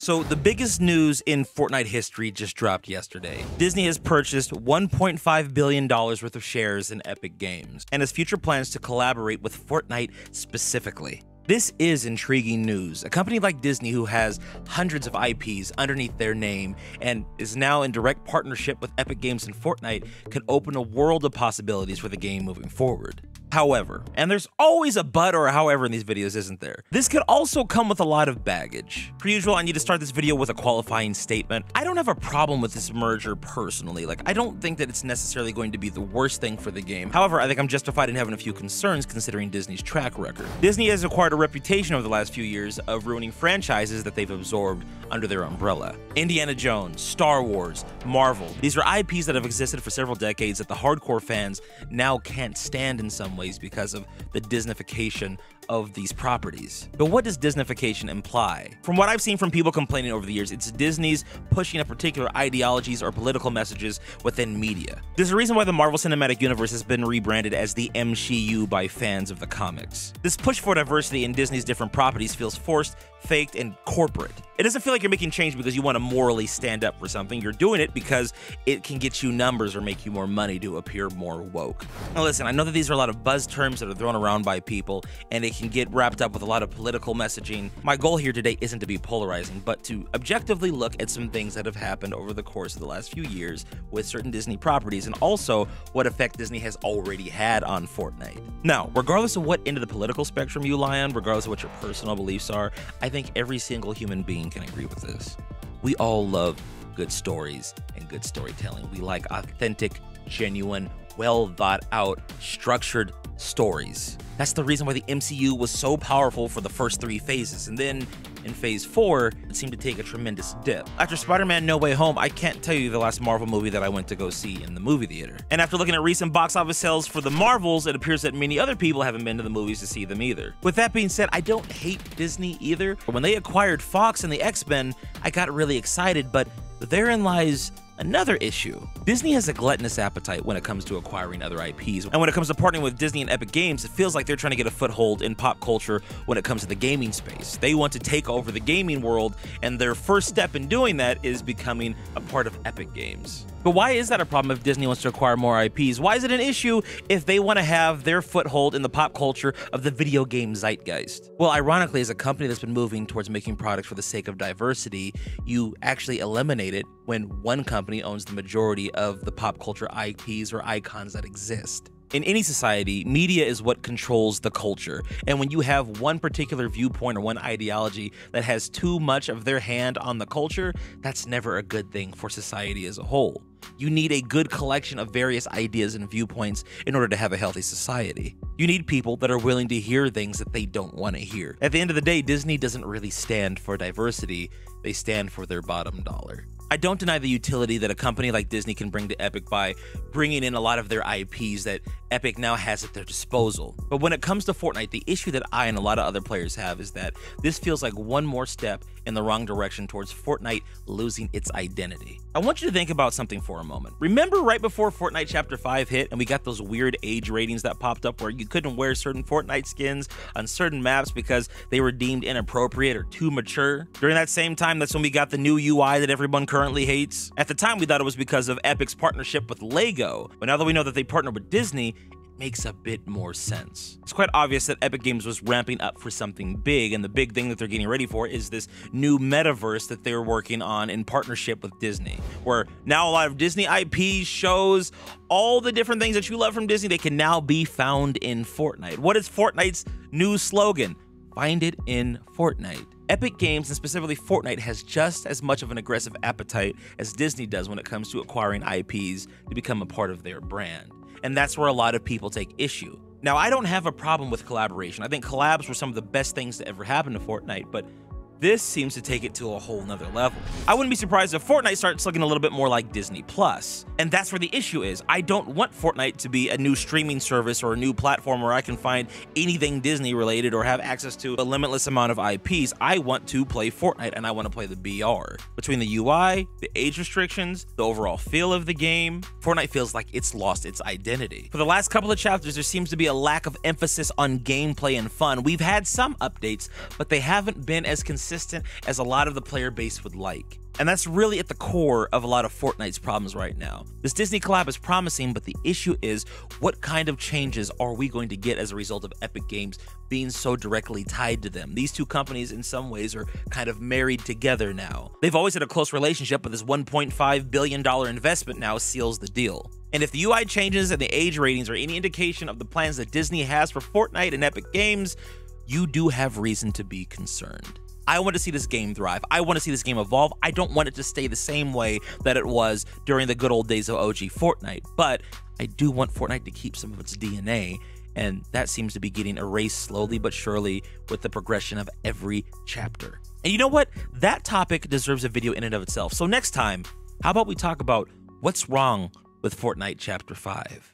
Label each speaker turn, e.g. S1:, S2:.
S1: So the biggest news in Fortnite history just dropped yesterday. Disney has purchased $1.5 billion worth of shares in Epic Games and has future plans to collaborate with Fortnite specifically. This is intriguing news. A company like Disney, who has hundreds of IPs underneath their name and is now in direct partnership with Epic Games and Fortnite, could open a world of possibilities for the game moving forward. However, and there's always a but or a however in these videos, isn't there? This could also come with a lot of baggage. Per usual, I need to start this video with a qualifying statement. I don't have a problem with this merger personally. I don't think that it's necessarily going to be the worst thing for the game. However, I think I'm justified in having a few concerns considering Disney's track record. Disney has acquired a reputation over the last few years of ruining franchises that they've absorbed under their umbrella. Indiana Jones, Star Wars, Marvel. These are IPs that have existed for several decades that the hardcore fans now can't stand in some ways because of the Disneyfication of these properties. But what does Disneyfication imply? From what I've seen from people complaining over the years, it's Disney's pushing a particular ideologies or political messages within media. There's a reason why the Marvel Cinematic Universe has been rebranded as the MCU by fans of the comics. This push for diversity in Disney's different properties feels forced, faked, and corporate. It doesn't feel like you're making change because you want to morally stand up for something. You're doing it because it can get you numbers or make you more money to appear more woke. Now listen, I know that these are a lot of buzz terms that are thrown around by people, and it can get wrapped up with a lot of political messaging. My goal here today isn't to be polarizing, but to objectively look at some things that have happened over the course of the last few years with certain Disney properties, and also what effect Disney has already had on Fortnite. Now, regardless of what end of the political spectrum you lie on, regardless of what your personal beliefs are, I think every single human being can agree with this. We all love good stories and good storytelling. We like authentic, genuine, well thought out, structured stories. That's the reason why the MCU was so powerful for the first 3 phases, and then in phase 4, it seemed to take a tremendous dip. After Spider-Man No Way Home, I can't tell you the last Marvel movie that I went to go see in the movie theater. And after looking at recent box office sales for the Marvels, it appears that many other people haven't been to the movies to see them either. With that being said, I don't hate Disney either. When they acquired Fox and the X-Men, I got really excited, but therein lies another issue. Disney has a gluttonous appetite when it comes to acquiring other IPs, and when it comes to partnering with Disney and Epic Games, it feels like they're trying to get a foothold in pop culture when it comes to the gaming space. They want to take over the gaming world, and their first step in doing that is becoming a part of Epic Games. But why is that a problem if Disney wants to acquire more IPs? Why is it an issue if they want to have their foothold in the pop culture of the video game zeitgeist? Well, ironically, as a company that's been moving towards making products for the sake of diversity, you actually eliminate it when one company owns the majority of the pop culture IPs or icons that exist. In any society, media is what controls the culture, and when you have one particular viewpoint or one ideology that has too much of their hand on the culture, that's never a good thing for society as a whole. You need a good collection of various ideas and viewpoints in order to have a healthy society. You need people that are willing to hear things that they don't want to hear. At the end of the day, Disney doesn't really stand for diversity, they stand for their bottom dollar. I don't deny the utility that a company like Disney can bring to Epic by bringing in a lot of their IPs that Epic now has at their disposal. But when it comes to Fortnite, the issue that I and a lot of other players have is that this feels like one more step in the wrong direction towards Fortnite losing its identity. I want you to think about something for a moment. Remember right before Fortnite Chapter 5 hit and we got those weird age ratings that popped up where you couldn't wear certain Fortnite skins on certain maps because they were deemed inappropriate or too mature? During that same time, that's when we got the new UI that everyone currently hates. At the time, we thought it was because of Epic's partnership with Lego, but now that we know that they partnered with Disney, it makes a bit more sense. It's quite obvious that Epic Games was ramping up for something big, and the big thing that they're getting ready for is this new metaverse that they're working on in partnership with Disney, where now a lot of Disney IPs, shows, all the different things that you love from Disney, they can now be found in Fortnite. What is Fortnite's new slogan? Find it in Fortnite. Epic Games, and specifically Fortnite, has just as much of an aggressive appetite as Disney does when it comes to acquiring IPs to become a part of their brand. And that's where a lot of people take issue. Now, I don't have a problem with collaboration. I think collabs were some of the best things to ever happen to Fortnite, but this seems to take it to a whole nother level. I wouldn't be surprised if Fortnite starts looking a little bit more like Disney Plus. And that's where the issue is. I don't want Fortnite to be a new streaming service or a new platform where I can find anything Disney related or have access to a limitless amount of IPs. I want to play Fortnite and I want to play the BR. Between the UI, the age restrictions, the overall feel of the game, Fortnite feels like it's lost its identity. For the last couple of chapters, there seems to be a lack of emphasis on gameplay and fun. We've had some updates, but they haven't been as consistent consistent as a lot of the player base would like. And that's really at the core of a lot of Fortnite's problems right now. This Disney collab is promising, but the issue is, what kind of changes are we going to get as a result of Epic Games being so directly tied to them? These two companies in some ways are kind of married together now. They've always had a close relationship, but this $1.5 billion investment now seals the deal. And if the UI changes and the age ratings are any indication of the plans that Disney has for Fortnite and Epic Games, you do have reason to be concerned. I want to see this game thrive. I want to see this game evolve. I don't want it to stay the same way that it was during the good old days of OG Fortnite, but I do want Fortnite to keep some of its DNA, and that seems to be getting erased slowly but surely with the progression of every chapter. And you know what? That topic deserves a video in and of itself. So next time, how about we talk about what's wrong with Fortnite Chapter 5?